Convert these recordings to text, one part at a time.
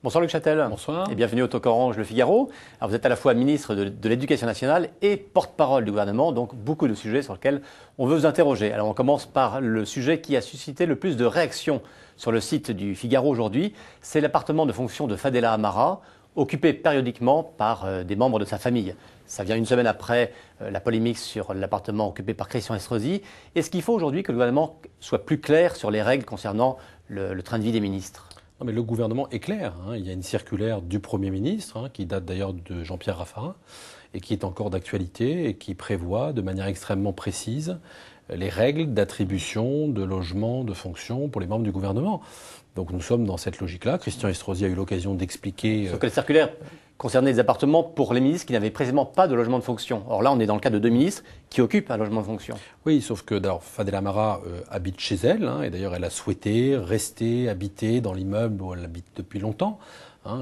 Bonsoir Luc Châtel. Bonsoir. Et bienvenue au Talk Orange Le Figaro. Alors vous êtes à la fois ministre de l'Éducation nationale et porte-parole du gouvernement, donc beaucoup de sujets sur lesquels on veut vous interroger. Alors on commence par le sujet qui a suscité le plus de réactions sur le site du Figaro aujourd'hui. C'est l'appartement de fonction de Fadela Amara, occupé périodiquement par des membres de sa famille. Ça vient une semaine après la polémique sur l'appartement occupé par Christian Estrosi. Est-ce qu'il faut aujourd'hui que le gouvernement soit plus clair sur les règles concernant le train de vie des ministres ? Non, mais le gouvernement est clair. Il y a une circulaire du Premier ministre, qui date d'ailleurs de Jean-Pierre Raffarin, et qui est encore d'actualité, et qui prévoit de manière extrêmement précise les règles d'attribution de logements, de fonctions pour les membres du gouvernement. Donc nous sommes dans cette logique-là. Christian Estrosi a eu l'occasion d'expliquer... Sauf que la circulaire concernait des appartements pour les ministres qui n'avaient précisément pas de logement de fonction. Or là, on est dans le cas de deux ministres qui occupent un logement de fonction. Oui, sauf que Fadela Amara habite chez elle, et d'ailleurs elle a souhaité rester, habiter dans l'immeuble où elle habite depuis longtemps.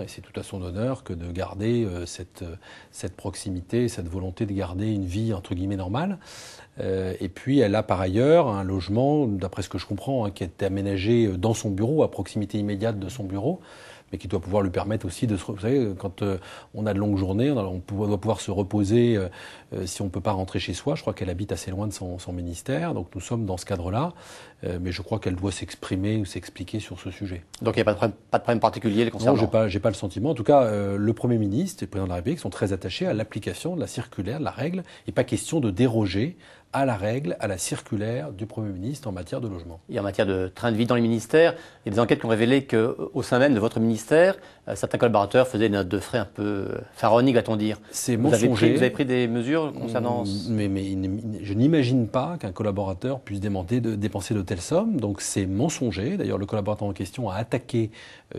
Et c'est tout à son honneur que de garder cette proximité, cette volonté de garder une vie entre guillemets normale. Et puis elle a par ailleurs un logement, d'après ce que je comprends, qui a été aménagé dans son bureau, à proximité immédiate de son bureau, mais qui doit pouvoir lui permettre aussi de se... Vous savez, quand on a de longues journées, on doit pouvoir se reposer si on ne peut pas rentrer chez soi. Je crois qu'elle habite assez loin de son ministère, donc nous sommes dans ce cadre-là. Mais je crois qu'elle doit s'exprimer ou s'expliquer sur ce sujet. Donc il n'y a pas de problème particulier le concernant? Non, j'ai pas le sentiment. En tout cas, le Premier ministre et le Président de la République sont très attachés à l'application de la circulaire, de la règle. Il n'est pas question de déroger à la règle, à la circulaire du Premier ministre en matière de logement. Et en matière de train de vie dans les ministères, il y a des enquêtes qui ont révélé qu'au sein même de votre ministère, certains collaborateurs faisaient des notes de frais un peu pharaoniques, va-t-on dire. C'est mensonger. Vous avez pris des mesures concernant... Mais je n'imagine pas qu'un collaborateur puisse dépenser de telles sommes. Donc c'est mensonger. D'ailleurs, le collaborateur en question a attaqué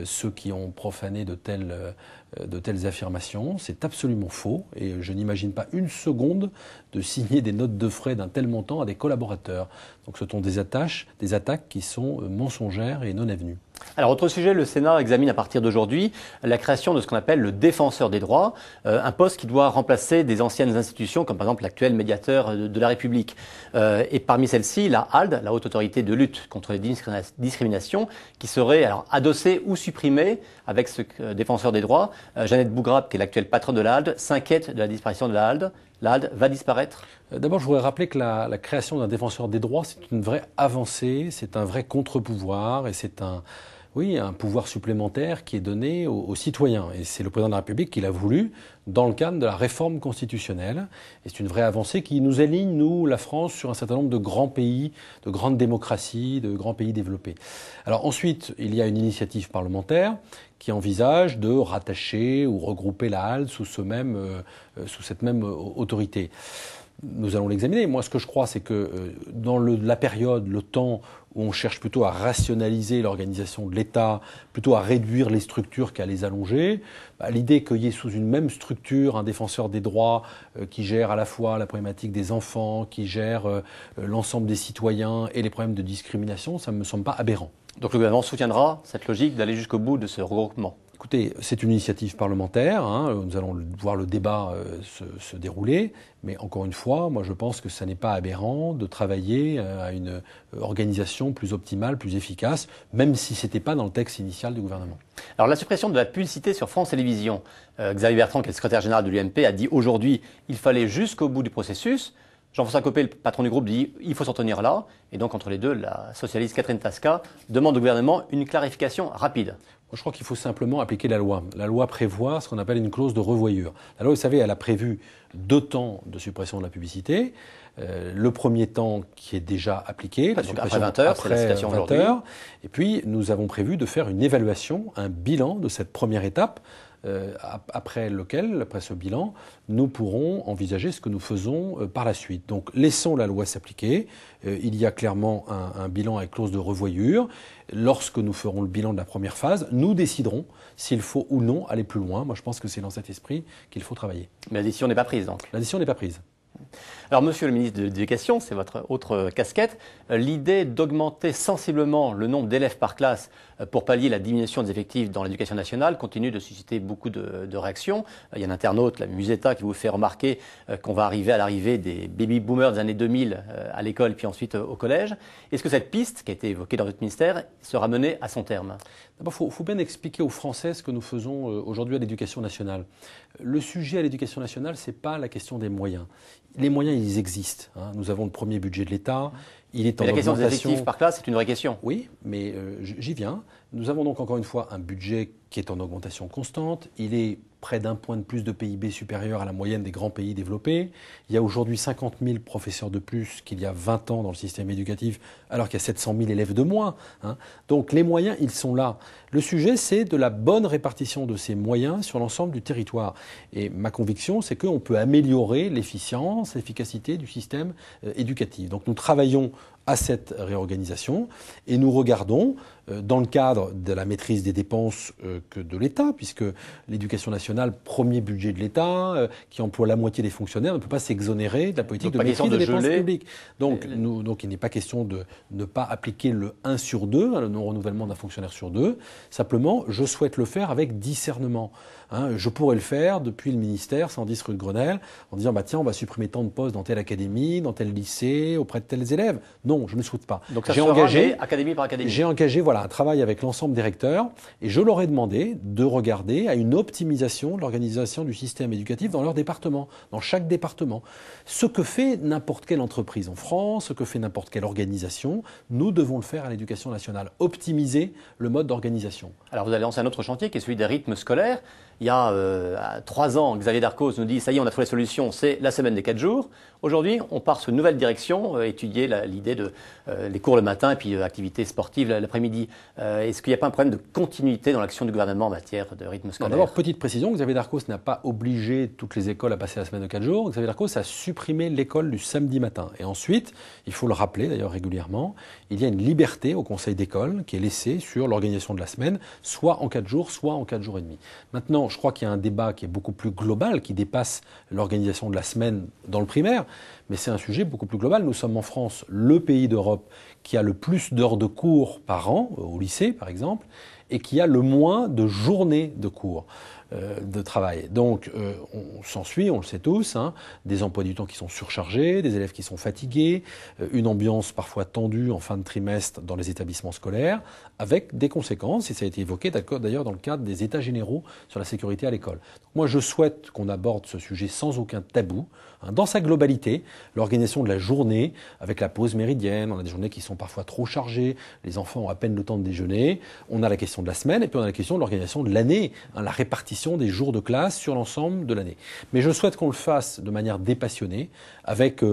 ceux qui ont profané de telles affirmations. C'est absolument faux. Et je n'imagine pas une seconde de signer des notes de frais d'un tel montant à des collaborateurs. Donc ce sont des attaques qui sont mensongères et non avenues. Alors, autre sujet, le Sénat examine à partir d'aujourd'hui la création de ce qu'on appelle le défenseur des droits, un poste qui doit remplacer des anciennes institutions, comme par exemple l'actuel médiateur de la République. Et parmi celles-ci, la HALD, la Haute Autorité de lutte contre les discriminations, qui serait alors adossée ou supprimée avec ce défenseur des droits. Jeannette Bougrab, qui est l'actuelle patronne de la HALD, s'inquiète de la disparition de la HALD. La HALD va disparaître? D'abord, je voudrais rappeler que la création d'un défenseur des droits, c'est une vraie avancée, c'est un vrai contre-pouvoir et c'est un pouvoir supplémentaire qui est donné aux citoyens. Et c'est le président de la République qui l'a voulu dans le cadre de la réforme constitutionnelle. Et c'est une vraie avancée qui nous aligne, nous, la France, sur un certain nombre de grands pays, de grandes démocraties, de grands pays développés. Alors ensuite, il y a une initiative parlementaire qui envisage de rattacher ou regrouper la HALD sous cette même autorité. Nous allons l'examiner. Moi, ce que je crois, c'est que dans la période, le temps où on cherche plutôt à rationaliser l'organisation de l'État, plutôt à réduire les structures qu'à les allonger, l'idée qu'il y ait sous une même structure un défenseur des droits qui gère à la fois la problématique des enfants, qui gère l'ensemble des citoyens et les problèmes de discrimination, ça ne me semble pas aberrant. Donc le gouvernement soutiendra cette logique d'aller jusqu'au bout de ce regroupement? Écoutez, c'est une initiative parlementaire, nous allons voir le débat se dérouler, mais encore une fois, moi je pense que ça n'est pas aberrant de travailler à une organisation plus optimale, plus efficace, même si ce n'était pas dans le texte initial du gouvernement. Alors la suppression de la publicité sur France Télévisions, Xavier Bertrand, qui est le secrétaire général de l'UMP, a dit aujourd'hui il fallait jusqu'au bout du processus. Jean-François Copé, le patron du groupe, dit il faut s'en tenir là. Et donc, entre les deux, la socialiste Catherine Tasca demande au gouvernement une clarification rapide. Moi, je crois qu'il faut simplement appliquer la loi. La loi prévoit ce qu'on appelle une clause de revoyure. La loi, vous savez, elle a prévu 2 temps de suppression de la publicité. Le premier temps qui est déjà appliqué, la suppression après 20 heures, c'est la citation aujourd'hui. Et puis, nous avons prévu de faire une évaluation, un bilan de cette première étape, après ce bilan, nous pourrons envisager ce que nous faisons par la suite. Donc laissons la loi s'appliquer. Il y a clairement un bilan avec clause de revoyure. Lorsque nous ferons le bilan de la première phase, nous déciderons s'il faut ou non aller plus loin. Moi, je pense que c'est dans cet esprit qu'il faut travailler. Mais la décision n'est pas prise, donc. La décision n'est pas prise. Alors, monsieur le ministre de l'Éducation, c'est votre autre casquette, l'idée d'augmenter sensiblement le nombre d'élèves par classe pour pallier la diminution des effectifs dans l'éducation nationale continue de susciter beaucoup de réactions. Il y a un internaute, la Musetta, qui vous fait remarquer qu'on va arriver à l'arrivée des baby-boomers des années 2000 à l'école puis ensuite au collège. Est-ce que cette piste, qui a été évoquée dans votre ministère, sera menée à son terme? D'abord, il faut bien expliquer aux Français ce que nous faisons aujourd'hui à l'éducation nationale. Le sujet à l'éducation nationale, ce n'est pas la question des moyens. Les moyens, ils existent. Nous avons le premier budget de l'État. Il est en mais la question augmentation. des effectifs par classe, c'est une vraie question. Oui, mais j'y viens. Nous avons donc encore une fois un budget qui est en augmentation constante. Il est près d'un point de plus de PIB supérieur à la moyenne des grands pays développés. Il y a aujourd'hui 50 000 professeurs de plus qu'il y a 20 ans dans le système éducatif, alors qu'il y a 700 000 élèves de moins. Donc les moyens, ils sont là. Le sujet, c'est de la bonne répartition de ces moyens sur l'ensemble du territoire. Et ma conviction, c'est qu'on peut améliorer l'efficience, l'efficacité du système éducatif. Donc nous travaillons à cette réorganisation et nous regardons dans le cadre de la maîtrise des dépenses que de l'État, puisque l'éducation nationale, premier budget de l'État, qui emploie la moitié des fonctionnaires, ne peut pas s'exonérer de la politique de maîtrise des dépenses publiques. Donc il n'est pas question de ne pas appliquer le 1 sur 2, le non-renouvellement d'un fonctionnaire sur 2. Simplement, je souhaite le faire avec discernement. Je pourrais le faire depuis le ministère, 110 rue de Grenelle, en disant tiens, on va supprimer tant de postes dans telle académie, dans tel lycée, auprès de tels élèves. Non, je ne le souhaite pas. Donc ça sera engagé académie par académie. J'ai engagé un travail avec l'ensemble des recteurs et je leur ai demandé de regarder à une optimisation de l'organisation du système éducatif dans leur département, dans chaque département. Ce que fait n'importe quelle entreprise en France, ce que fait n'importe quelle organisation, nous devons le faire à l'éducation nationale, optimiser le mode d'organisation. Alors vous allez lancer un autre chantier qui est celui des rythmes scolaires. Il y a 3 ans, Xavier Darcos nous dit « ça y est, on a trouvé la solution, c'est la semaine des 4 jours ». Aujourd'hui, on part sur une nouvelle direction, étudier l'idée de les cours le matin et puis activités sportives l'après-midi. Est-ce qu'il n'y a pas un problème de continuité dans l'action du gouvernement en matière de rythme scolaire? D'abord, petite précision, Xavier Darcos n'a pas obligé toutes les écoles à passer la semaine de 4 jours. Xavier Darcos a supprimé l'école du samedi matin. Et ensuite, il faut le rappeler d'ailleurs régulièrement, il y a une liberté au conseil d'école qui est laissée sur l'organisation de la semaine, soit en 4 jours, soit en 4 jours et demi. Maintenant, je crois qu'il y a un débat qui est beaucoup plus global, qui dépasse l'organisation de la semaine dans le primaire, mais c'est un sujet beaucoup plus global. Nous sommes en France le pays d'Europe qui a le plus d'heures de cours par an, au lycée par exemple, et qui a le moins de journées de cours de travail. Donc on s'ensuit, on le sait tous, des emplois du temps qui sont surchargés, des élèves qui sont fatigués, une ambiance parfois tendue en fin de trimestre dans les établissements scolaires, avec des conséquences, et ça a été évoqué d'ailleurs dans le cadre des États généraux sur la sécurité à l'école. Donc moi je souhaite qu'on aborde ce sujet sans aucun tabou, dans sa globalité, l'organisation de la journée, avec la pause méridienne, on a des journées qui sont parfois trop chargées, les enfants ont à peine le temps de déjeuner, on a la question de la semaine, et puis on a la question de l'organisation de l'année, la répartition des jours de classe sur l'ensemble de l'année. Mais je souhaite qu'on le fasse de manière dépassionnée, avec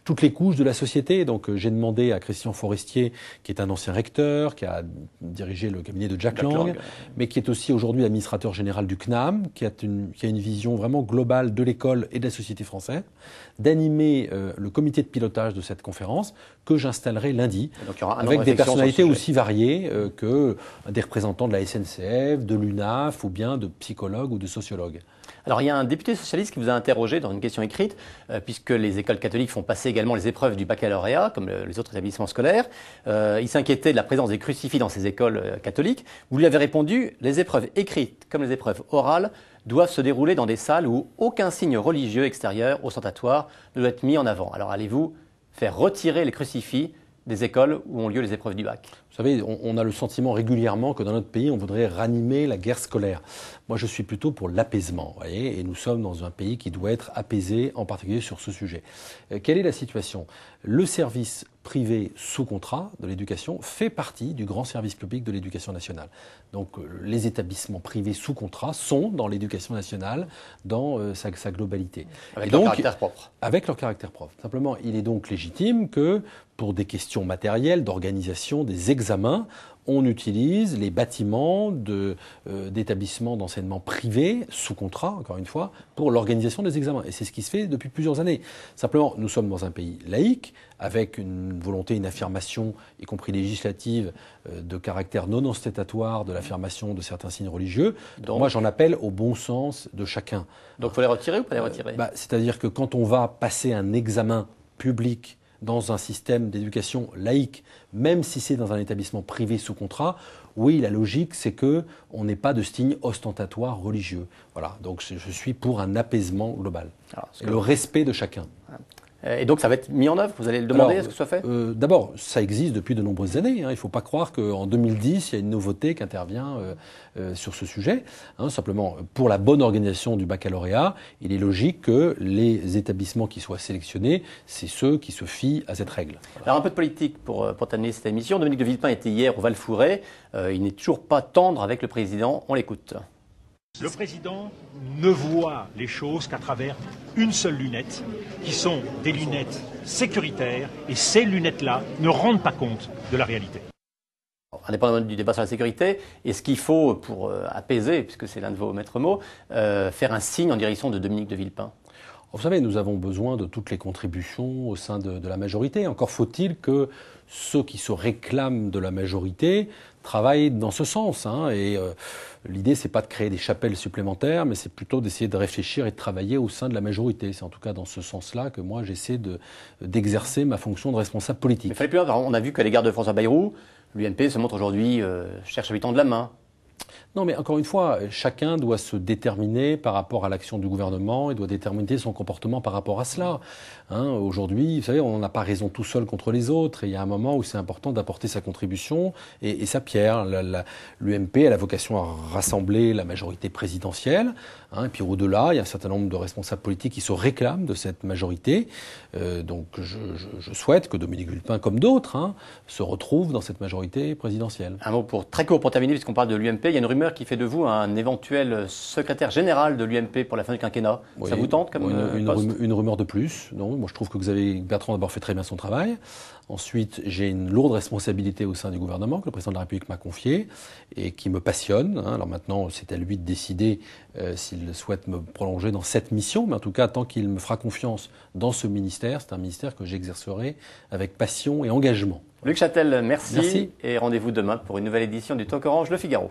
toutes les couches de la société. Donc j'ai demandé à Christian Forestier, qui est un ancien recteur, qui a dirigé le cabinet de Jack Lang, mais qui est aussi aujourd'hui administrateur général du CNAM, qui a une vision vraiment globale de l'école et de la société française, d'animer le comité de pilotage de cette conférence que j'installerai lundi, avec des personnalités aussi variées que des représentants de la SNCF, de l'UNAF ou bien de psychologues ou de sociologues. Alors il y a un député socialiste qui vous a interrogé dans une question écrite, puisque les écoles catholiques font passer également les épreuves du baccalauréat, comme les autres établissements scolaires. Il s'inquiétait de la présence des crucifix dans ces écoles catholiques. Vous lui avez répondu, les épreuves écrites comme les épreuves orales doivent se dérouler dans des salles où aucun signe religieux extérieur, ostentatoire, ne doit être mis en avant. Alors allez-vous faire retirer les crucifix des écoles où ont lieu les épreuves du bac? Vous savez, on a le sentiment régulièrement que dans notre pays, on voudrait ranimer la guerre scolaire. Moi, je suis plutôt pour l'apaisement, voyez, et nous sommes dans un pays qui doit être apaisé, en particulier sur ce sujet. Quelle est la situation? Le service privé sous contrat de l'éducation fait partie du grand service public de l'éducation nationale. Donc, les établissements privés sous contrat sont dans l'éducation nationale dans sa globalité. Avec leur caractère propre. Avec leur caractère propre. Simplement, il est donc légitime que, pour des questions matérielles, d'organisation des examens, on utilise les bâtiments d'établissements d'enseignement privés, sous contrat, encore une fois, pour l'organisation des examens. Et c'est ce qui se fait depuis plusieurs années. Simplement, nous sommes dans un pays laïque, avec une volonté, une affirmation, y compris législative, de caractère non ostentatoire de l'affirmation de certains signes religieux. Donc, moi, j'en appelle au bon sens de chacun. Donc, il faut les retirer ou pas les retirer? C'est-à-dire que quand on va passer un examen public dans un système d'éducation laïque, même si c'est dans un établissement privé sous contrat, oui, la logique, c'est qu'on n'ait pas de signe ostentatoire religieux. Voilà, donc je suis pour un apaisement global. Et le respect de chacun. Et donc ça va être mis en œuvre? Vous allez le demander à ce que ce soit fait? D'abord, ça existe depuis de nombreuses années. Il ne faut pas croire qu'en 2010, il y a une nouveauté qui intervient sur ce sujet. Simplement, pour la bonne organisation du baccalauréat, il est logique que les établissements qui soient sélectionnés, c'est ceux qui se fient à cette règle. Voilà. Alors un peu de politique pour terminer cette émission. Dominique de Villepin était hier au Val-Fouret. Il n'est toujours pas tendre avec le président. On l'écoute. Le président ne voit les choses qu'à travers une seule lunette, qui sont des lunettes sécuritaires, et ces lunettes-là ne rendent pas compte de la réalité. Indépendamment du débat sur la sécurité, est-ce qu'il faut, pour apaiser, puisque c'est l'un de vos maîtres mots, faire un signe en direction de Dominique de Villepin? Vous savez, nous avons besoin de toutes les contributions au sein de la majorité. Encore faut-il que ceux qui se réclament de la majorité travaillent dans ce sens. Et l'idée, c'est pas de créer des chapelles supplémentaires, mais c'est plutôt d'essayer de réfléchir et de travailler au sein de la majorité. C'est en tout cas dans ce sens-là que moi, j'essaie d'exercer ma fonction de responsable politique. Mais il fallait plus loin. On a vu qu'à l'égard de François Bayrou, l'UMP se montre aujourd'hui, cherche à lui tendre la main. Non, mais encore une fois, chacun doit se déterminer par rapport à l'action du gouvernement et doit déterminer son comportement par rapport à cela. Aujourd'hui, vous savez, on n'a pas raison tout seul contre les autres. Et il y a un moment où c'est important d'apporter sa contribution et sa pierre. L'UMP a la vocation à rassembler la majorité présidentielle. Et puis au-delà, il y a un certain nombre de responsables politiques qui se réclament de cette majorité. Donc je souhaite que Dominique Villepin, comme d'autres, se retrouve dans cette majorité présidentielle. Un mot très court pour terminer, puisqu'on parle de l'UMP. Il y a une rumeur qui fait de vous un éventuel secrétaire général de l'UMP pour la fin du quinquennat. Oui, ça vous tente comme poste? Une rumeur de plus. Non, moi je trouve que Xavier Bertrand d'abord fait très bien son travail. Ensuite, j'ai une lourde responsabilité au sein du gouvernement que le président de la République m'a confiée et qui me passionne. Alors maintenant, c'est à lui de décider s'il souhaite me prolonger dans cette mission. Mais en tout cas, tant qu'il me fera confiance dans ce ministère, c'est un ministère que j'exercerai avec passion et engagement. Luc Châtel, merci. Et rendez-vous demain pour une nouvelle édition du Talk Orange Le Figaro.